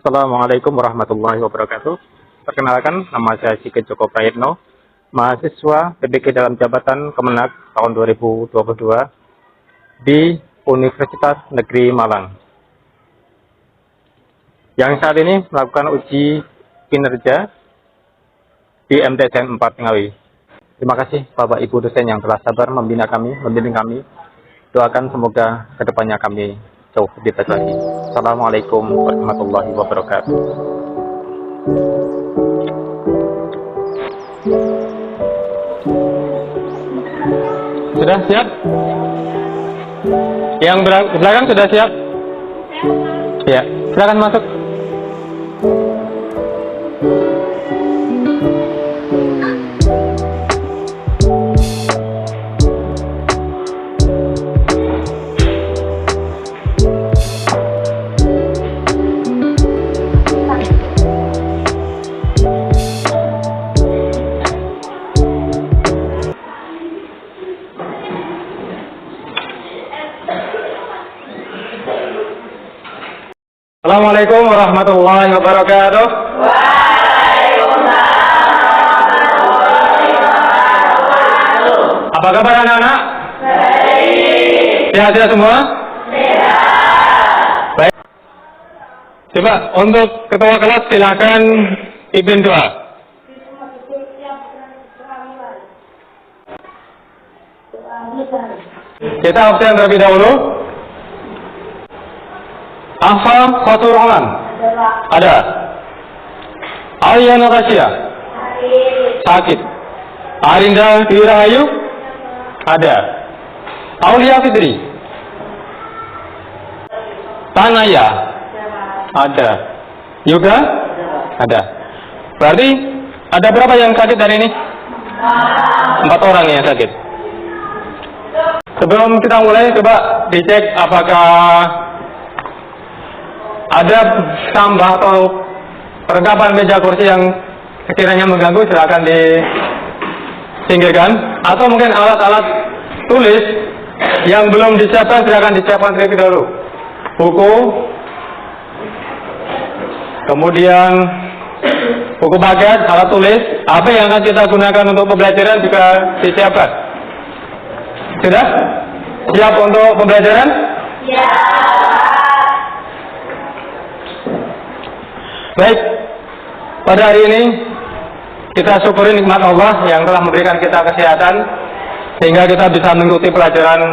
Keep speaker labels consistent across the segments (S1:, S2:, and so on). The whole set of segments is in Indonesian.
S1: Assalamualaikum warahmatullahi wabarakatuh. Perkenalkan, nama saya Sigit Joko Prayitno, mahasiswa PBG dalam jabatan Kemenak tahun 2022 di Universitas Negeri Malang, yang saat ini melakukan uji kinerja di MTSN 4 Ngawi. Terima kasih Bapak Ibu dosen yang telah sabar membina kami, membimbing kami. Doakan semoga kedepannya kami jauh lebih baik lagi. Assalamualaikum warahmatullahi wabarakatuh. Sudah siap? Yang belakang sudah siap? Ya, silakan masuk. Assalamualaikum warahmatullahi wabarakatuh. Apa kabar anak-anak? Baik. Sehat-sehat semua? Sehat. Baik. Coba untuk ketua kelas silakan pimpin doa. Kita absen terlebih dahulu. Afa Fatur Rahman ada. Alia Natasha sakit. Arinda Dwi Rahayu ada. Aulia Fitri Tanaya ada. Yoga ada. Berarti ada berapa yang sakit hari ini? 4 orang yang sakit. Sebelum kita mulai, coba dicek apakah ada tambah atau perlengkapan meja kursi yang sekiranya mengganggu, silakan disingkirkan. Atau mungkin alat-alat tulis yang belum disiapkan, silakan disiapkan terlebih dahulu. Buku, kemudian buku paket, alat tulis, apa yang akan kita gunakan untuk pembelajaran juga disiapkan. Sudah? Siap untuk pembelajaran? Ya. Baik, pada hari ini kita syukuri nikmat Allah yang telah memberikan kita kesehatan sehingga kita bisa mengikuti pelajaran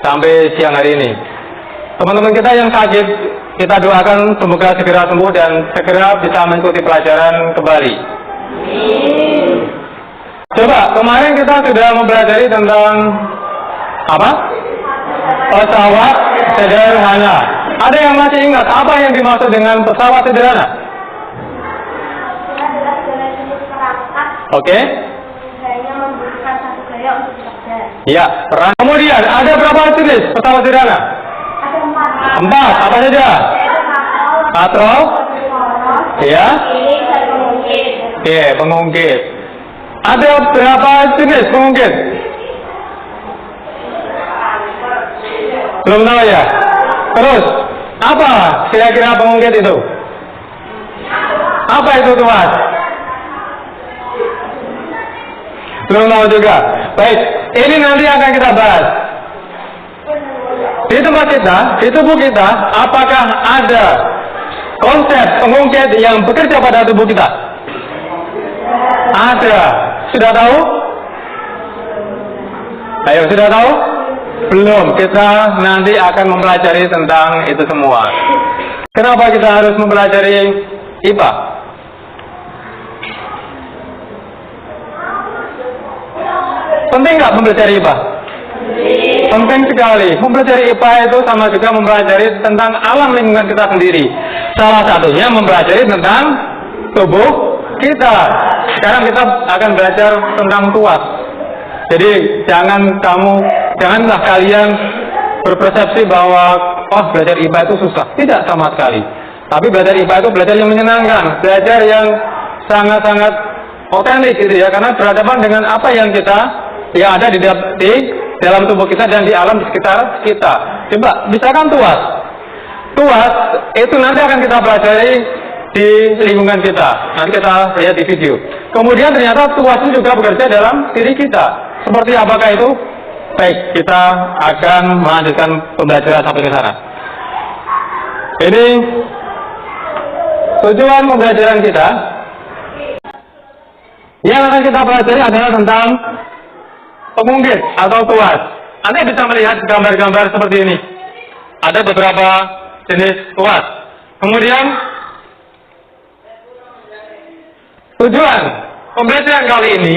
S1: sampai siang hari ini. Teman-teman kita yang sakit, kita doakan semoga segera sembuh dan segera bisa mengikuti pelajaran kembali. Coba, kemarin kita sudah mempelajari tentang apa? Pesawat sederhana. Ada yang masih ingat apa yang dimaksud dengan pesawat sederhana? Oke. Ya, kemudian ada berapa jenis pesawat sederhana? 4. Apa saja? Patrol. Ya. Oke, pengungkit. Ada berapa jenis pengungkit? Belum tahu ya? Terus, apa kira-kira pengungkit itu? Apa itu Tuhan? Belum tahu juga. Baik, ini nanti akan kita bahas. Di tempat kita, di tubuh kita, apakah ada konsep pengungkit yang bekerja pada tubuh kita? Ada. Sudah tahu? Ayo, sudah tahu? Belum, kita nanti akan mempelajari tentang itu semua. Kenapa kita harus mempelajari IPA? Penting nggak mempelajari IPA? Penting sekali. Mempelajari IPA itu sama juga mempelajari tentang alam lingkungan kita sendiri. Salah satunya mempelajari tentang tubuh kita. Sekarang kita akan belajar tentang tuas. Jadi janganlah kalian berpersepsi bahwa belajar IPA itu susah. Tidak sama sekali. Tapi belajar IPA itu belajar yang menyenangkan, belajar yang sangat-sangat otentik gitu ya, karena berhadapan dengan apa yang ada di dalam tubuh kita dan di alam di sekitar kita. Coba misalkan tuas. tuas itu nanti akan kita pelajari di lingkungan kita. Nanti kita lihat di video. Kemudian ternyata tuas itu juga bekerja dalam diri kita. Seperti apakah itu? Baik, kita akan melanjutkan pembelajaran sampai ke sana. Ini tujuan pembelajaran kita. Yang akan kita pelajari adalah tentang pengungkit atau tuas. Anda bisa melihat gambar-gambar seperti ini. Ada beberapa jenis tuas. Kemudian tujuan pembelajaran kali ini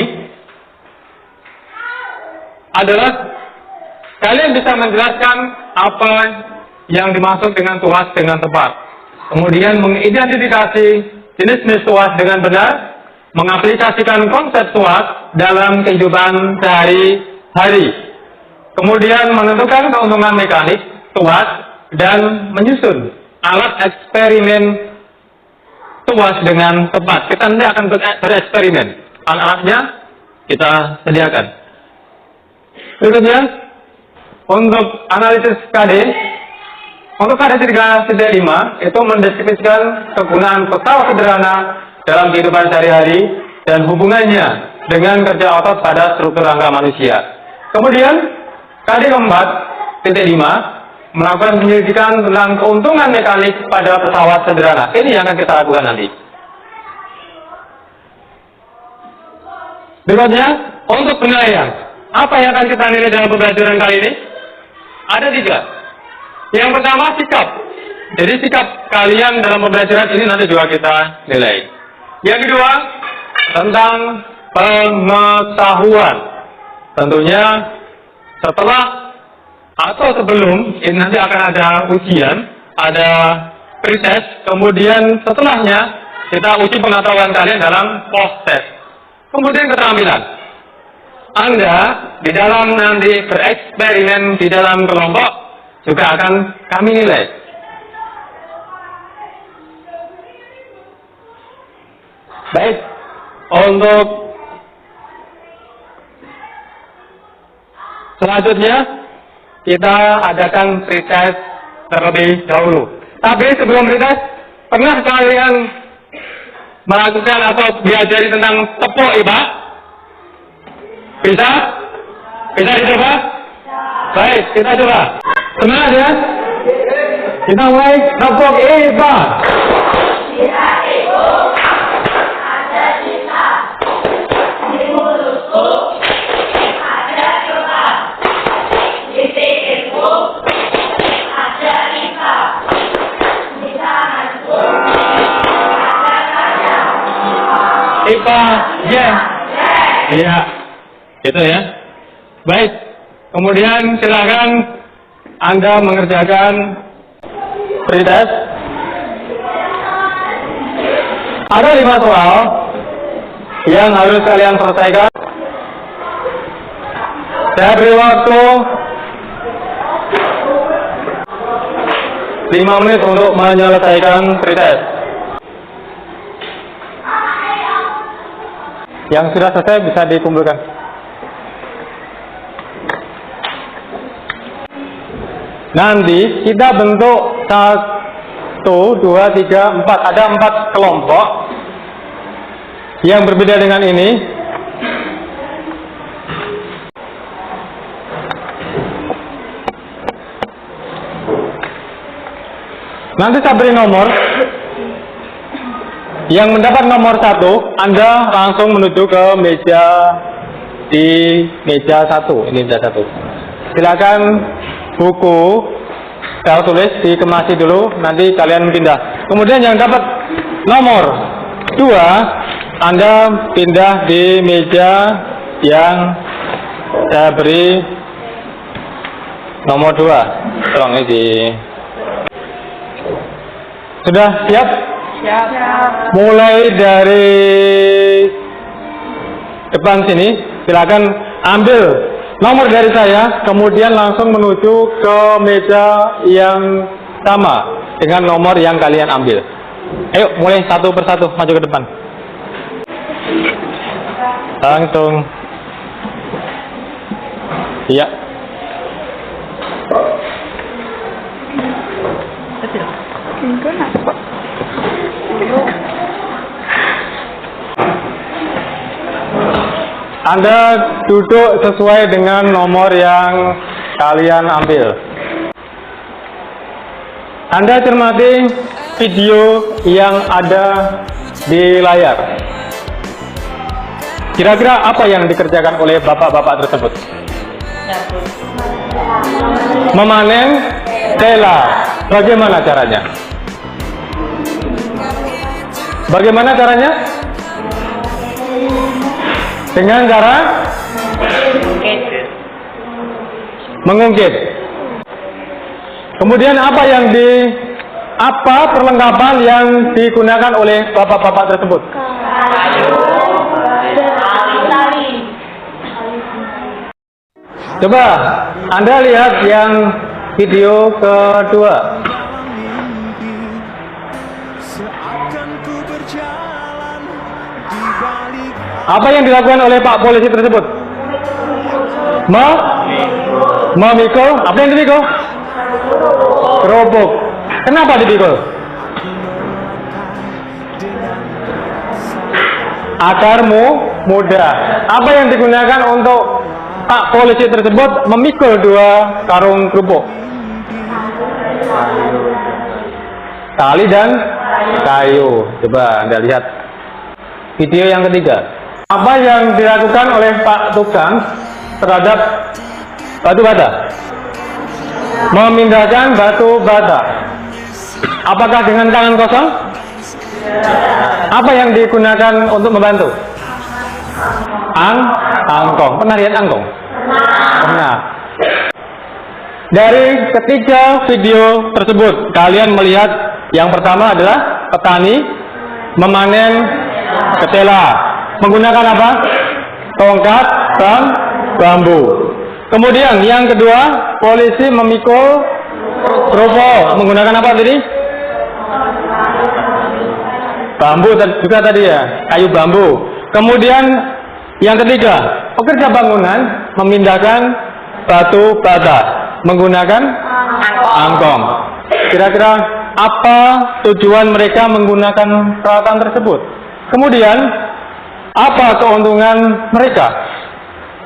S1: adalah kalian bisa menjelaskan apa yang dimaksud dengan tuas dengan tepat. Kemudian mengidentifikasi jenis-jenis tuas dengan benar, mengaplikasikan konsep tuas dalam kehidupan sehari-hari. Kemudian menentukan keuntungan mekanik tuas dan menyusun alat eksperimen tuas dengan tepat. Kita nanti akan bereksperimen. Alat-alatnya kita sediakan. Berikutnya, untuk analisis KD, untuk KD 3.5 itu mendeskripsikan kegunaan pesawat sederhana dalam kehidupan sehari-hari dan hubungannya dengan kerja otot pada struktur rangka manusia. Kemudian, KD 4.5 melakukan penyelidikan tentang keuntungan mekanik pada pesawat sederhana. Ini yang akan kita lakukan nanti. Berikutnya, untuk penilaian. Apa yang akan kita nilai dalam pembelajaran kali ini? Ada 3. Yang pertama, sikap. Jadi sikap kalian dalam pembelajaran ini nanti juga kita nilai. Yang kedua, tentang pengetahuan. Tentunya setelah atau sebelum ini nanti akan ada ujian, ada pretest, kemudian setelahnya kita uji pengetahuan kalian dalam post test. Kemudian keterampilan. Anda di dalam nanti bereksperimen di dalam kelompok juga akan kami nilai. Baik, untuk selanjutnya kita adakan pretest terlebih dahulu. Tapi sebelum pretest, pernah kalian melakukan atau diajari tentang tepuk IPA? Bisa? Bisa dicoba? Baik, kita coba. Semangat ya? Kita mulai tepuk IPA. Kita itu ada kita. Di mulutku ada kita. Di pikirku ada kita. Di tanganku ada saya. IPA, ya. Iya. Gitu ya. Baik. Kemudian silakan Anda mengerjakan pretest. Ada 5 soal yang harus kalian selesaikan. Saya beri waktu 5 menit untuk menyelesaikan pretest. Yang sudah selesai bisa dikumpulkan. Nanti kita bentuk 1, 2, 3, 4. Ada 4 kelompok yang berbeda dengan ini. Nanti saya beri nomor. Yang mendapat nomor 1, Anda langsung menuju ke meja di meja 1. Ini meja 1. Silakan buku saya tulis dikemasi dulu, nanti kalian pindah. Kemudian yang dapat nomor 2, Anda pindah di meja yang saya beri nomor 2. Tolong ini di... Sudah siap? Siap. Mulai dari depan sini, silakan ambil nomor dari saya, kemudian langsung menuju ke meja yang sama dengan nomor yang kalian ambil. Ayo, mulai satu persatu, maju ke depan. Langsung. Iya. Anda duduk sesuai dengan nomor yang kalian ambil. Anda cermati video yang ada di layar. Kira-kira apa yang dikerjakan oleh bapak-bapak tersebut? Memanen tela. Bagaimana caranya? Bagaimana caranya? Dengan cara mengungkit. Kemudian apa perlengkapan yang digunakan oleh bapak-bapak tersebut? Coba Anda lihat yang video kedua. Apa yang dilakukan oleh Pak Polisi tersebut? Memikul. Apa yang dipikul? Kerupuk. Kenapa dipikul? Agar mudah. Apa yang digunakan untuk Pak Polisi tersebut memikul 2 karung kerupuk? Tali dan kayu. Coba Anda lihat video yang ketiga. Apa yang dilakukan oleh Pak Tukang terhadap batu bata? Memindahkan batu bata. Apakah dengan tangan kosong? Apa yang digunakan untuk membantu? Angkong. Pernah lihat angkong? Pernah. Dari ketiga video tersebut, kalian melihat yang pertama adalah petani memanen ketela. Menggunakan apa? Tongkat dan bambu. Kemudian yang kedua, polisi memikul kerupuk. Menggunakan apa tadi? Bambu juga tadi ya, kayu bambu. Kemudian yang ketiga, pekerja bangunan memindahkan batu bata menggunakan angkong. Kira-kira apa tujuan mereka menggunakan peralatan tersebut? Kemudian apa keuntungan mereka?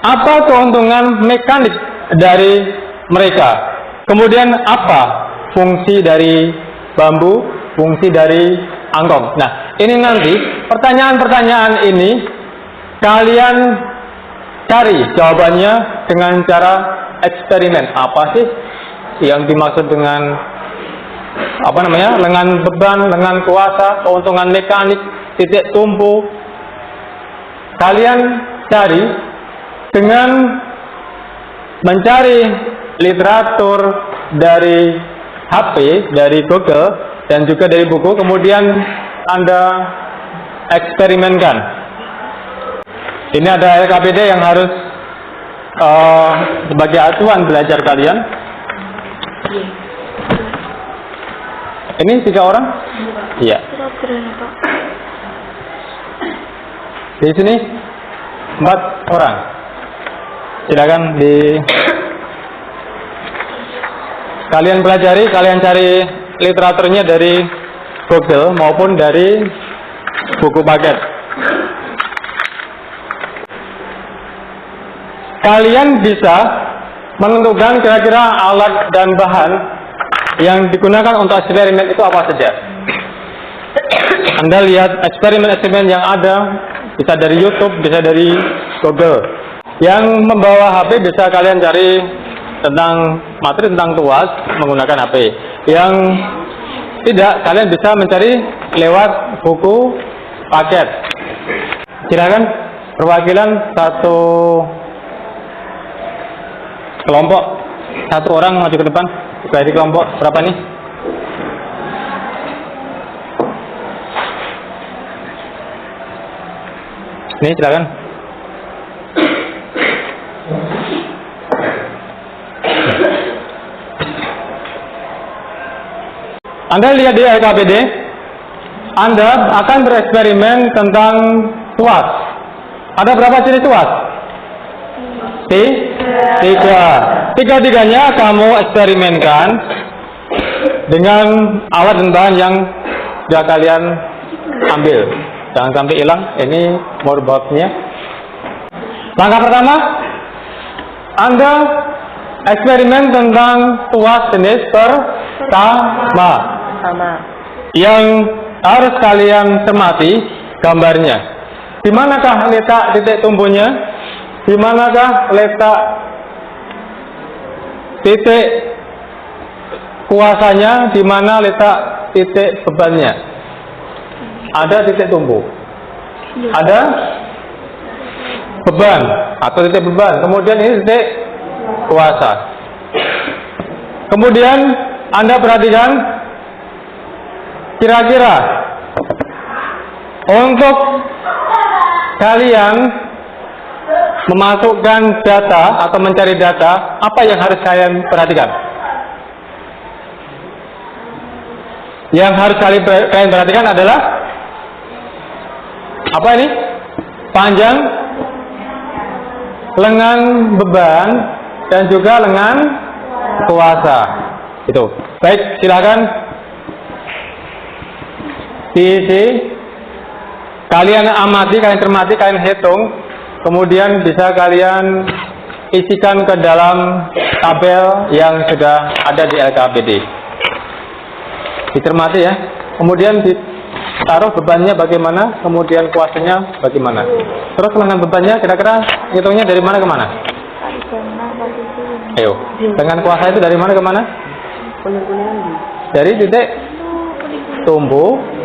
S1: Apa keuntungan mekanik dari mereka? Kemudian apa fungsi dari bambu, fungsi dari angkong? Nah, ini nanti pertanyaan-pertanyaan ini kalian cari jawabannya dengan cara eksperimen. Apa sih yang dimaksud dengan lengan beban, lengan kuasa, keuntungan mekanik, titik tumpu? Kalian cari dengan mencari literatur dari HP, dari Google, dan juga dari buku, kemudian Anda eksperimenkan. Ini ada LKPD yang harus sebagai acuan belajar kalian. Ini 3 orang? Iya. Di sini 4 orang. Silakan kalian pelajari, kalian cari literaturnya dari Google maupun dari buku paket. Kalian bisa menentukan kira-kira alat dan bahan yang digunakan untuk eksperimen itu apa saja. Anda lihat eksperimen-eksperimen yang ada, bisa dari YouTube, bisa dari Google. Yang membawa HP bisa kalian cari tentang materi tentang tuas menggunakan HP. Yang tidak, kalian bisa mencari lewat buku paket. Silakan perwakilan satu kelompok, 1 orang maju ke depan. Dari kelompok berapa nih? Nih, silakan. Anda lihat di LKPD, Anda akan bereksperimen tentang tuas. Ada berapa jenis tuas? 3. Tiga-tiganya kamu eksperimenkan dengan alat dan bahan yang sudah kalian ambil. Jangan sampai hilang. Ini motherboardnya. Langkah pertama, Anda eksperimen tentang tuas jenis pertama. Yang harus kalian cermati gambarnya. Di manakah letak titik tumbuhnya? Di manakah letak titik kuasanya? Di mana letak titik bebannya? Ada titik tumbuh, ada beban atau titik beban. Kemudian ini titik kuasa. Kemudian Anda perhatikan, kira-kira untuk kalian memasukkan data atau mencari data, apa yang harus kalian perhatikan? Yang harus kalian perhatikan adalah apa ini? Panjang lengan beban dan juga lengan kuasa. Itu. Baik, silakan diisi. Kalian amati, kalian cermati, kalian hitung, kemudian bisa kalian isikan ke dalam tabel yang sudah ada di LKPD. Dicermati ya. Kemudian ditaruh bebannya bagaimana, kemudian kuasanya bagaimana. Terus lengan bebannya kira-kira hitungnya dari mana ke mana? Ayo, lengan kuasa itu dari mana ke mana? Dari titik tumbuh.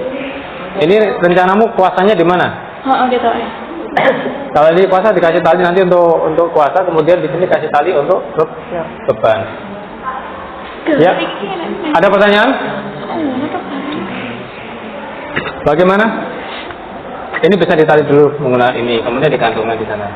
S1: Ini rencanamu kuasanya di mana? Kalau di kuasa dikasih tali nanti untuk kuasa, kemudian di sini kasih tali untuk beban. Ya, ada pertanyaan? Bagaimana? Ini bisa ditali dulu menggunakan ini, kemudian dikantongkan di sana.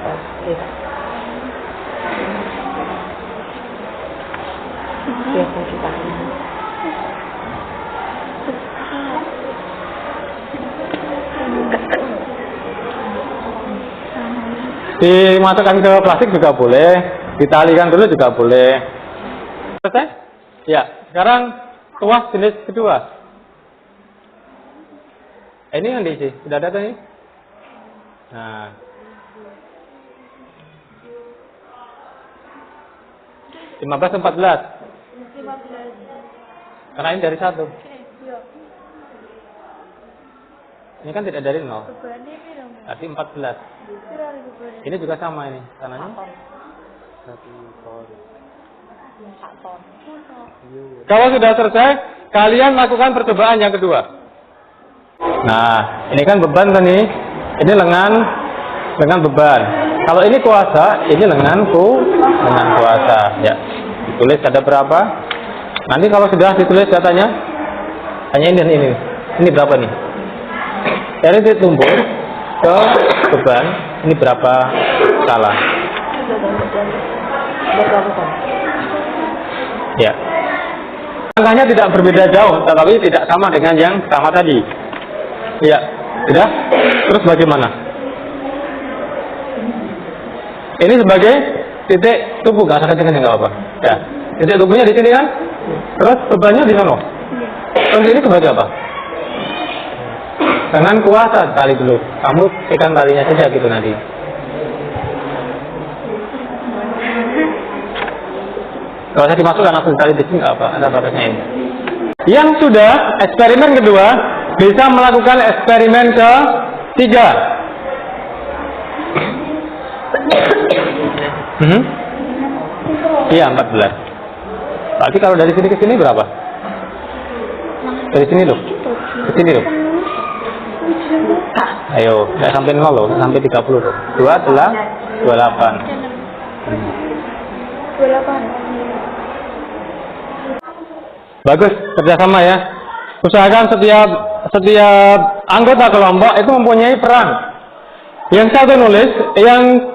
S1: Dimasukkan ke plastik juga boleh, ditalikan dulu juga boleh. Selesai? Ya, sekarang tuas jenis kedua. Ini yang diisi, sudah ada tadi? Nah, (15 atau 14? 15. Karena ini dari 1. Ini kan tidak dari 0. Berarti 14. Ini juga sama ini, sananya 1 ton. Kalau sudah selesai, kalian lakukan percobaan yang kedua. Nah, ini kan beban tadi. Ini lengan beban. Kalau ini kuasa, ini lengan kuasa. Ya, ditulis ada berapa. Nanti kalau sudah ditulis datanya, hanya ini dan ini. Ini berapa nih? Dari titik tumbuh ke beban, ini berapa salah? Ya. Angkanya tidak berbeda jauh, tetapi tidak sama dengan yang sama tadi. Ya, sudah. Terus bagaimana? Ini sebagai titik tumbuh, nggak usah kenceng nggak apa-apa. Ya, titik tumbuhnya di sini kan? Terus bebannya di sana. Terus ini sebagai apa? Dengan kuasa tali dulu. Kamu pegang talinya saja gitu nanti. Kalau saya dimasukkan langsung tali di sini nggak apa, ada batasnya ini. Yang sudah eksperimen kedua bisa melakukan eksperimen ketiga. Iya 14. Berarti kalau dari sini ke sini berapa? Dari sini loh, ke sini loh. Ayo, nggak sampai 0 loh, sampai 30 loh. 28. 28. Bagus, kerjasama ya. Usahakan setiap anggota kelompok itu mempunyai peran. Yang satu nulis, yang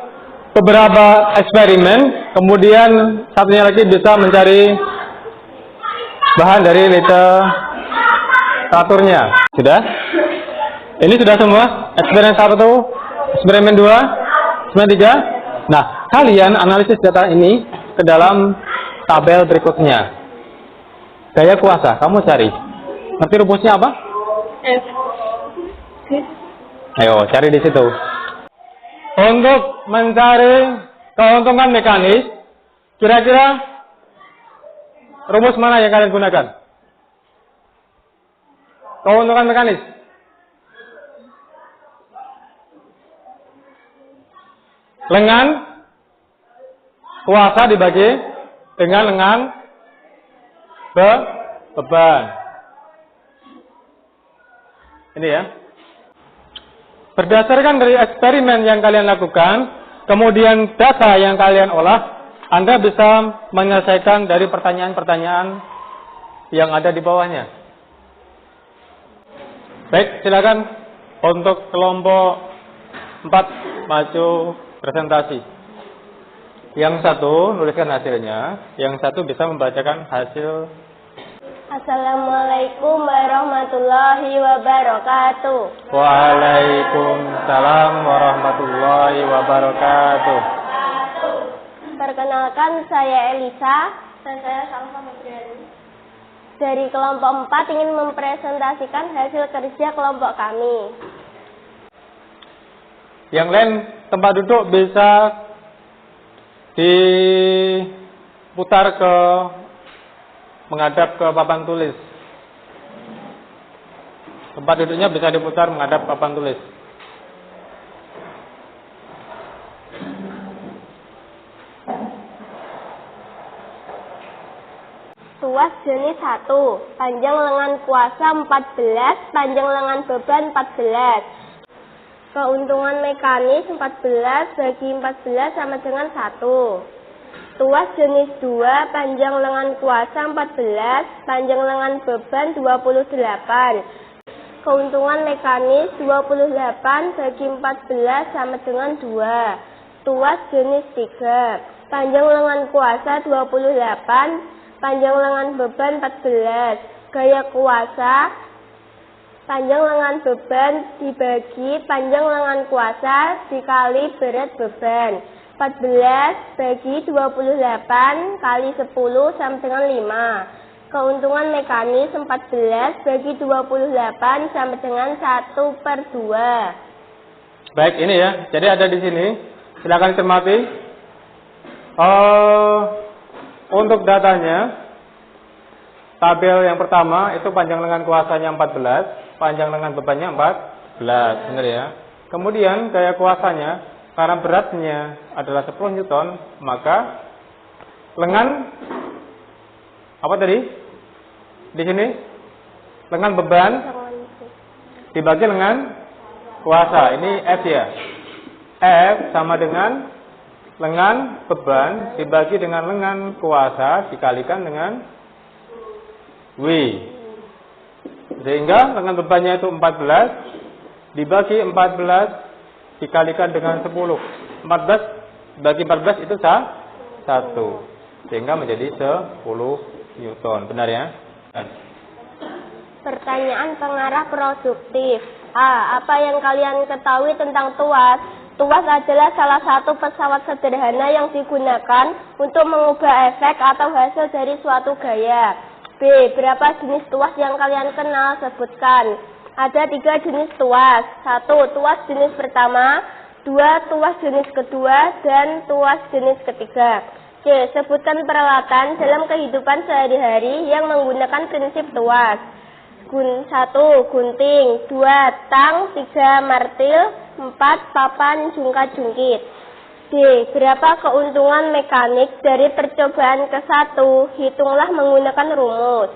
S1: beberapa eksperimen, kemudian satunya lagi bisa mencari bahan dari literaturnya. Sudah? Ini sudah semua? Eksperimen 1, eksperimen 2, eksperimen 3. Nah, kalian analisis data ini ke dalam tabel berikutnya. Gaya kuasa, kamu cari. Ngerti rumusnya apa? F. Ayo, cari di situ. Untuk mencari keuntungan mekanis, kira-kira rumus mana yang kalian gunakan? Keuntungan mekanis. Lengan kuasa dibagi dengan lengan beban. Ini ya. Berdasarkan dari eksperimen yang kalian lakukan, kemudian data yang kalian olah, Anda bisa menyelesaikan dari pertanyaan-pertanyaan yang ada di bawahnya. Baik, silakan untuk kelompok 4 maju presentasi. Yang satu nuliskan hasilnya, yang satu bisa membacakan hasil.
S2: Assalamualaikum warahmatullahi wabarakatuh.
S1: Waalaikumsalam warahmatullahi wabarakatuh.
S2: Perkenalkan, saya Elisa. Dan saya Salma Febriani. Dari kelompok 4 ingin mempresentasikan hasil kerja kelompok kami.
S1: Yang lain tempat duduk bisa diputar ke menghadap ke papan tulis. Tempat duduknya bisa diputar menghadap papan tulis.
S2: Tuas jenis 1, panjang lengan kuasa 14, panjang lengan beban 14. Keuntungan mekanis 14 bagi 14 sama dengan 1. Tuas jenis 2, panjang lengan kuasa 14, panjang lengan beban 28. Keuntungan mekanis 28 bagi 14 sama dengan 2. Tuas jenis 3, panjang lengan kuasa 28, panjang lengan beban 14. Gaya kuasa, panjang lengan beban dibagi panjang lengan kuasa dikali berat beban. 14 bagi 28 kali 10 sama dengan 5. Keuntungan mekanis 14 bagi 28 sama dengan 1/2.
S1: Baik, ini ya. Jadi ada di sini. Silakan cermati. Untuk datanya, tabel yang pertama itu panjang lengan kuasanya 14, panjang lengan bebannya 14, benar ya. Kemudian gaya kuasanya, karena beratnya adalah 10 Newton, maka lengan apa tadi? Di sini lengan beban dibagi lengan kuasa. Ini F ya. F sama dengan lengan beban dibagi dengan lengan kuasa dikalikan dengan W. Sehingga lengan bebannya itu 14 dibagi 14 dikalikan dengan 10. 14 bagi 14 itu 1. Sehingga menjadi 10 Newton. Benar ya?
S2: Pertanyaan pengarah produktif. A. Apa yang kalian ketahui tentang tuas? Tuas adalah salah satu pesawat sederhana yang digunakan untuk mengubah efek atau hasil dari suatu gaya. B. Berapa jenis tuas yang kalian kenal? Sebutkan. Ada 3 jenis tuas. 1. Tuas jenis pertama, 2. Tuas jenis kedua, dan tuas jenis ketiga. C. Sebutkan peralatan dalam kehidupan sehari-hari yang menggunakan prinsip tuas. 1. Gunting, 2. Tang, 3. Martil, 4. Papan jungkat-jungkit. D. Berapa keuntungan mekanik dari percobaan ke-1? Hitunglah menggunakan rumus.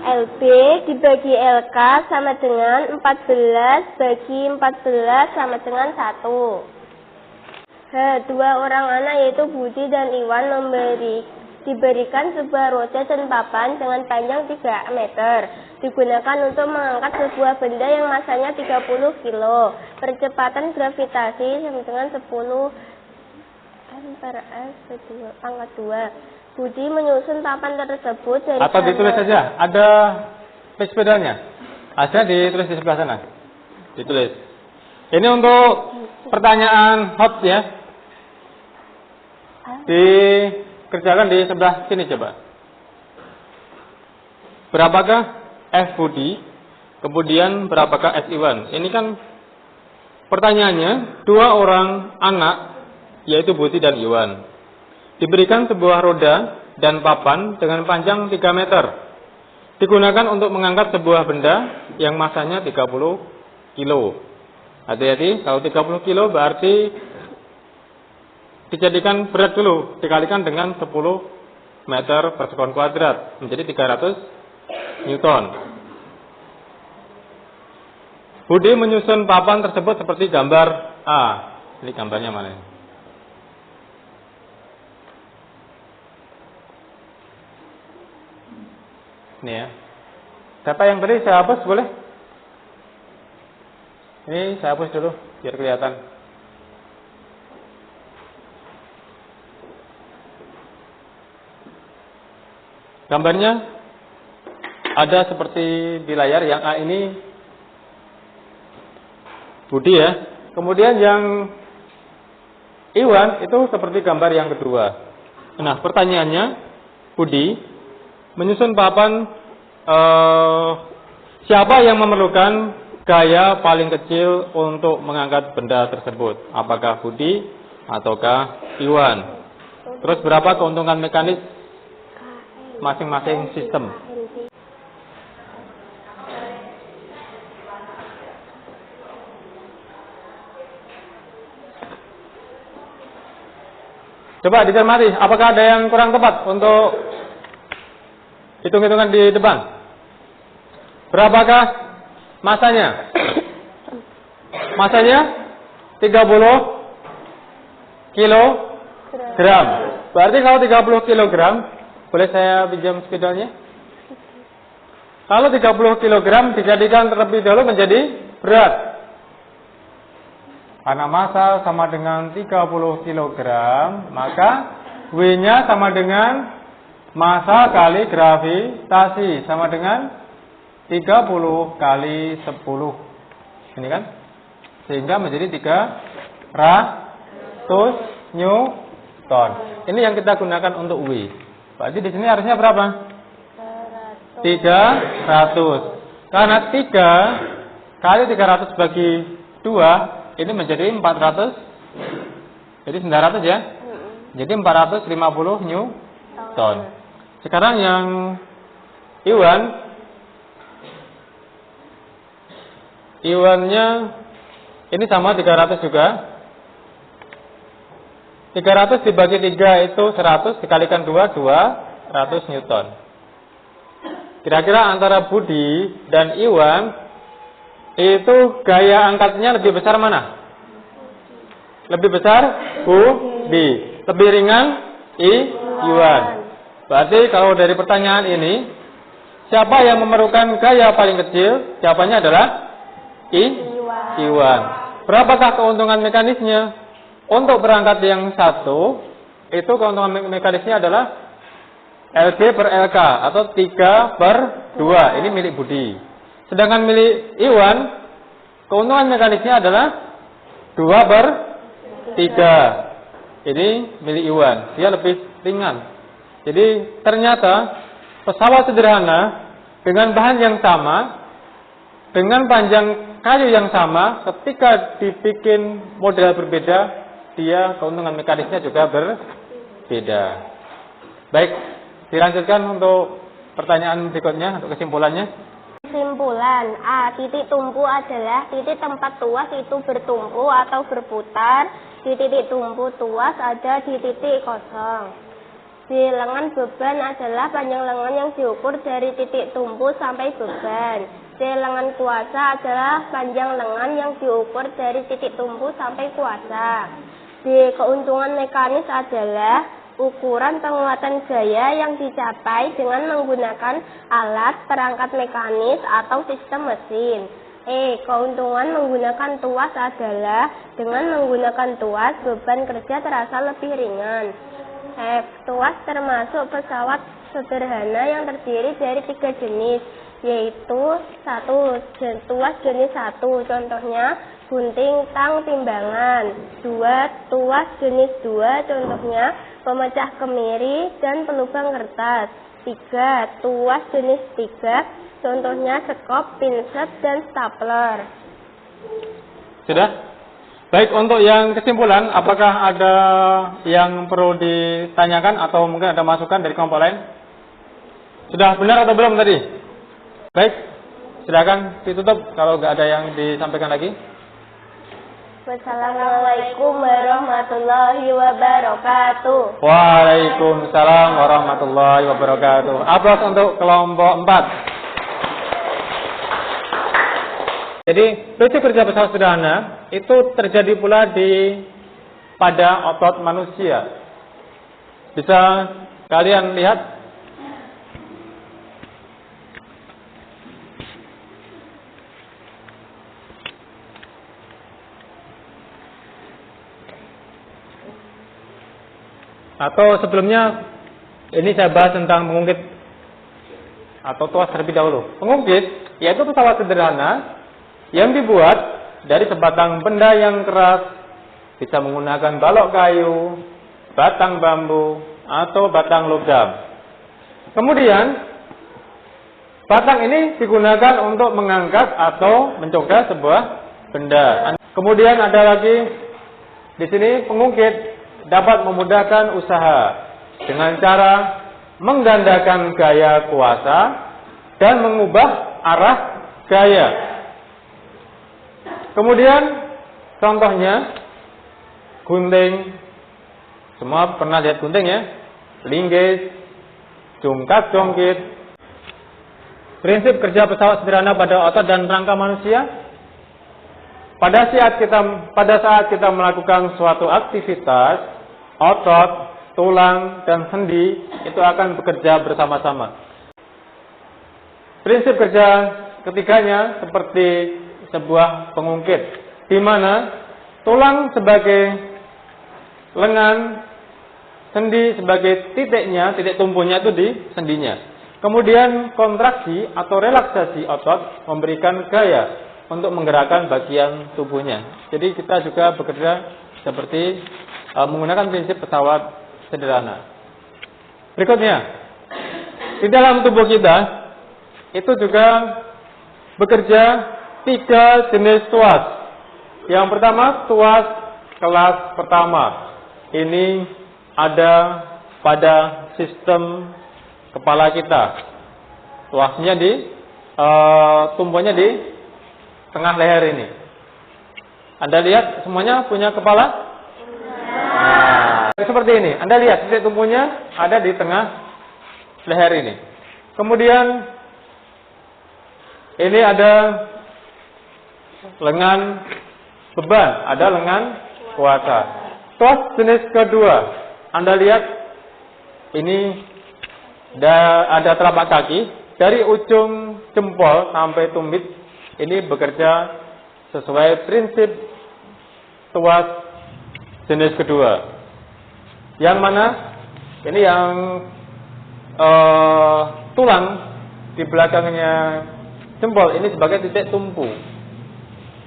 S2: LB dibagi LK sama dengan 14 bagi 14 sama dengan 1. H. 2 orang anak yaitu Budi dan Iwan diberikan sebuah roda dan papan dengan panjang 3 meter. Digunakan untuk mengangkat sebuah benda yang masanya 30 kilo. Percepatan gravitasi sama dengan 10 m/s pangkat 2. Budi menyusun papan tersebut dari
S1: atau ditulis saja, ada sepedanya. Ada ditulis di sebelah sana. Ditulis. Ini untuk pertanyaan hot ya. Dikerjakan di sebelah sini coba. Berapakah F Budi, kemudian berapakah S Iwan? Ini kan Pertanyaannya, dua orang anak, yaitu Budi dan Iwan, diberikan sebuah roda dan papan dengan panjang 3 meter. Digunakan untuk mengangkat sebuah benda yang masanya 30 kilo. Hati-hati, kalau 30 kilo berarti dijadikan berat dulu, dikalikan dengan 10 meter per sekon kuadrat, menjadi 300 Newton. Budi menyusun papan tersebut seperti gambar A. Ini gambarnya mana? Ini ya. Data yang tadi saya hapus boleh? Ini saya hapus dulu biar kelihatan. Gambarnya ada seperti di layar. Yang A ini Budi ya. Kemudian yang Iwan itu seperti gambar yang kedua. Nah, pertanyaannya, Budi menyusun papan, siapa yang memerlukan gaya paling kecil untuk mengangkat benda tersebut? Apakah Budi ataukah Iwan? Terus berapa keuntungan mekanis masing-masing sistem? Coba dicermati, apakah ada yang kurang tepat untuk hitung-hitungan di depan? Berapakah masanya? Masanya 30 kilogram. Berarti kalau 30 kilogram, boleh saya pinjam spidolnya? Kalau 30 kilogram dijadikan terlebih dahulu menjadi berat. Karena massa sama dengan 30 kg, maka W-nya sama dengan massa kali gravitasi, sama dengan 30 kali 10. Ini kan? Sehingga menjadi 300 Newton. Ini yang kita gunakan untuk W. Berarti di sini harusnya berapa? 300. Karena 3 kali 300 bagi 2 ini menjadi 400. Jadi 900 ya. Jadi 450 Newton. Sekarang yang Iwannya ini sama 300 juga. 300 dibagi 3 itu 100, dikalikan 2, 200 Newton. Kira-kira antara Budi dan Iwan itu gaya angkatnya lebih besar mana? Lebih besar Budi. Lebih ringan Iwan. Berarti kalau dari pertanyaan ini, siapa yang memerlukan gaya paling kecil? Jawabannya adalah Iwan. Berapakah keuntungan mekanisnya? Untuk berangkat yang satu, itu keuntungan mekanisnya adalah LG per LK atau 3/2. Ini milik Budi. Sedangkan milik Iwan, keuntungan mekanisnya adalah 2/3. Ini milik Iwan. Dia lebih ringan. Jadi ternyata pesawat sederhana dengan bahan yang sama, dengan panjang kayu yang sama, ketika dibikin model berbeda, dia keuntungan mekanisnya juga berbeda. Baik, dilanjutkan untuk pertanyaan berikutnya, untuk kesimpulannya.
S2: Kesimpulan A. Titik tumpu adalah titik tempat tuas itu bertumpu atau berputar. Di titik tumpu tuas ada di titik kosong. B. Lengan beban adalah panjang lengan yang diukur dari titik tumpu sampai beban. C. Lengan kuasa adalah panjang lengan yang diukur dari titik tumpu sampai kuasa. D. Keuntungan mekanis adalah ukuran penguatan gaya yang dicapai dengan menggunakan alat perangkat mekanis atau sistem mesin. E. Keuntungan menggunakan tuas adalah dengan menggunakan tuas beban kerja terasa lebih ringan. F. Tuas termasuk pesawat sederhana yang terdiri dari 3 jenis, yaitu 1. Tuas jenis 1, contohnya gunting tang timbangan. 2. Tuas jenis 2, contohnya pemecah kemiri dan pelubang kertas. 3. Tuas jenis 3, contohnya sekop, pinset, dan stapler.
S1: Sudah? Baik, untuk yang kesimpulan, apakah ada yang perlu ditanyakan atau mungkin ada masukan dari kelompok lain? Sudah benar atau belum tadi? Baik, silakan ditutup kalau nggak ada yang disampaikan lagi.
S2: Wassalamualaikum warahmatullahi wabarakatuh.
S1: Waalaikumsalam warahmatullahi wabarakatuh. Aplaus untuk kelompok 4. Jadi prinsip kerja pesawat sederhana itu terjadi pula pada otot manusia. Bisa kalian lihat? Atau sebelumnya ini saya bahas tentang pengungkit atau tuas terlebih dahulu. Pengungkit yaitu pesawat sederhana yang dibuat dari sebatang benda yang keras, bisa menggunakan balok kayu, batang bambu, atau batang logam. Kemudian, batang ini digunakan untuk mengangkat atau mencongkel sebuah benda. Kemudian ada lagi di sini pengungkit dapat memudahkan usaha dengan cara menggandakan gaya kuasa dan mengubah arah gaya. Kemudian contohnya gunting, semua pernah lihat gunting ya, linggis, jungkat jongkit. Prinsip kerja pesawat sederhana pada otot dan rangka manusia. Pada saat kita melakukan suatu aktivitas, otot, tulang, dan sendi itu akan bekerja bersama-sama. Prinsip kerja ketiganya seperti sebuah pengungkit, di mana tulang sebagai lengan, sendi sebagai titiknya, titik tumpunya itu di sendinya. Kemudian kontraksi atau relaksasi otot memberikan gaya untuk menggerakkan bagian tubuhnya. Jadi kita juga bekerja seperti menggunakan prinsip pesawat sederhana. Berikutnya, di dalam tubuh kita itu juga bekerja 3 jenis tuas. Yang pertama, tuas kelas pertama. Ini ada pada sistem kepala kita. Tuasnya tumpunya di tengah leher ini. Anda lihat semuanya punya kepala? Nah, seperti ini. Anda lihat titik tumpunya ada di tengah leher ini. Kemudian ini ada lengan beban, ada lengan kuasa. Tuas jenis kedua, Anda lihat ini ada telapak kaki dari ujung jempol sampai tumit. Ini bekerja sesuai prinsip tuas jenis kedua. Yang mana? Ini yang tulang di belakangnya jempol ini sebagai titik tumpu.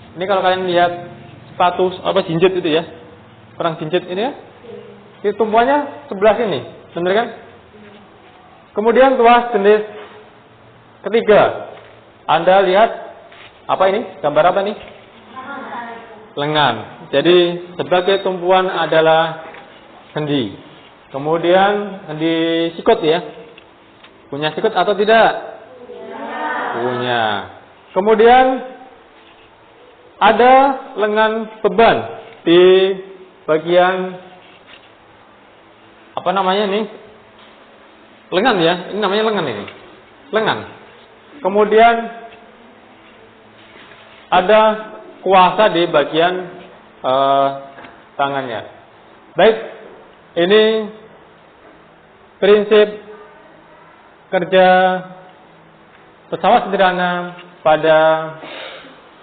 S1: Ini kalau kalian lihat sepatu jinjit itu ya, perang jinjit ini ya, ini tumpuannya sebelah sini, benar kan? Kemudian tuas jenis ketiga, Anda lihat apa ini? Gambar apa nih? Lengan. Jadi sebagai tumpuan adalah sendi. Kemudian sendi sikut ya, punya sikut atau tidak? Punya. Kemudian ada lengan beban di bagian apa namanya nih? Lengan ya, ini namanya lengan ini. Lengan. Kemudian ada kuasa di bagian tangannya. Baik, ini prinsip kerja pesawat sederhana pada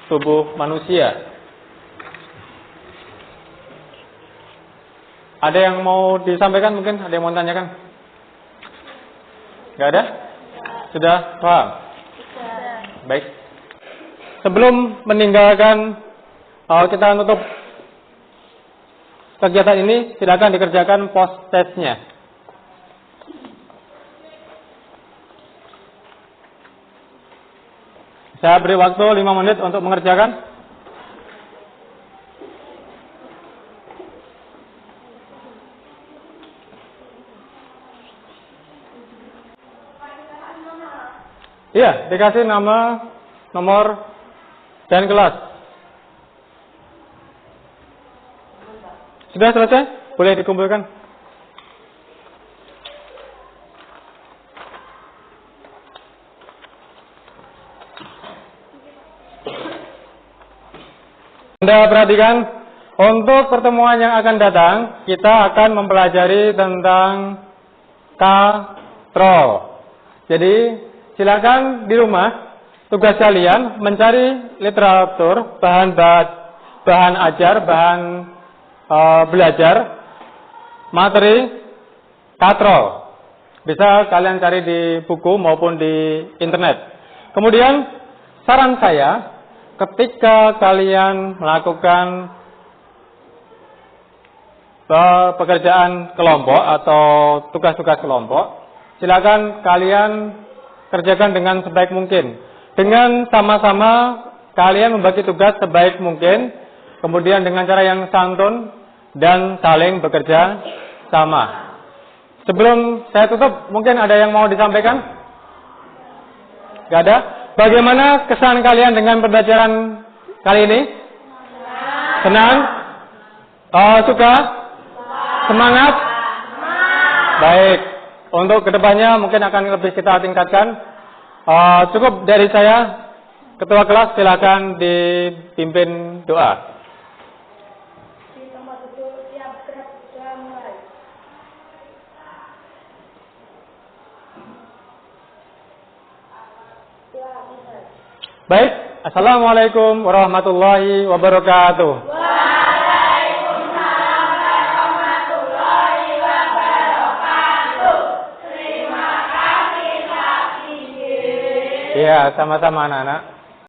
S1: tubuh manusia. Ada yang mau disampaikan mungkin? Ada yang mau tanyakan? Gak ada? Sudah paham? Baik. Sebelum meninggalkan kita tutup kegiatan ini, silakan dikerjakan post testnya. Saya beri waktu 5 menit untuk mengerjakan. Iya, dikasih nama, nomor, dan kelas. Sudah selesai? Boleh dikumpulkan. Anda perhatikan, untuk pertemuan yang akan datang, kita akan mempelajari tentang katrol. Jadi, silakan di rumah, tugas kalian mencari literatur, bahan ajar, bahan belajar, materi katrol. Bisa kalian cari di buku maupun di internet. Kemudian, saran saya, ketika kalian melakukan pekerjaan kelompok atau tugas-tugas kelompok, silakan kalian kerjakan dengan sebaik mungkin. Dengan sama-sama kalian membagi tugas sebaik mungkin, kemudian dengan cara yang santun dan saling bekerja sama. Sebelum saya tutup, mungkin ada yang mau disampaikan? Gak ada? Bagaimana kesan kalian dengan pembelajaran kali ini? Senang? Suka? Semangat? Baik. Untuk kedepannya mungkin akan lebih kita tingkatkan. Cukup dari saya. Ketua kelas silakan dipimpin doa. Baik, assalamualaikum warahmatullahi wabarakatuh.
S3: Waalaikumsalam warahmatullahi wabarakatuh. Terima kasih Pak Sigit.
S1: Iya, sama-sama anak-anak.